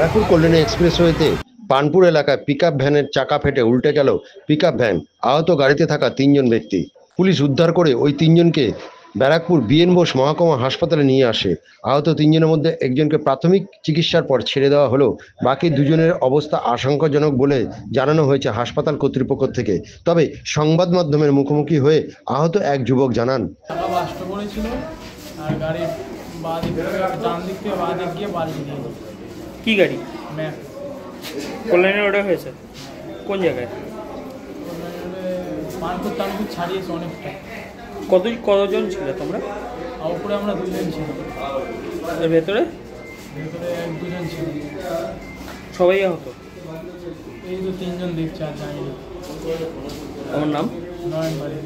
ব্যারাকপুর কল্যাণী এক্সপ্রেসওয়েতে পানপুর এলাকায় পিকআপ ভ্যানের চাকা ফেটে উল্টে গেল পিকআপ ভ্যান। আহত গাড়িতে থাকা ৩জন ব্যক্তি। পুলিশ উদ্ধার করে ওই ৩জনকে ব্যারাকপুর বিএন বোস মহকুমা হাসপাতালে নিয়ে আসে। আহত ৩জনের মধ্যে একজনকে প্রাথমিক চিকিৎসার পর ছেড়ে দেওয়া হলো। বাকি দুজনের অবস্থা আশঙ্কাজনক বলে জানানো হয়েছে হাসপাতাল কর্তৃপক্ষ থেকে। তবে সংবাদ মাধ্যমের মুখোমুখি হয়ে আহত এক যুবক জানান, চাকা বাস্ট করেছিল আর গাড়ির বাঁ দিক থেকে ডান দিক থেকে বাঁ দিক গিয়ে পাল্টে দিয়েছে। কি গাড়ি? ম্যাপ কল্যাণী রোডে হয়েছে? কোন জায়গায়? পানপুর টানপুর ছাড়িয়েছে অনেকটা। কতজন ছিল তোমরা? আর উপরে আমরা দুজন ছিলাম, এর ভেতরে ভেতরে এক দুজন ছিল। সবাই আহত? এই তো ৩জন দেখছে আর জানি না। আমার নাম নয়ন বাড়ি।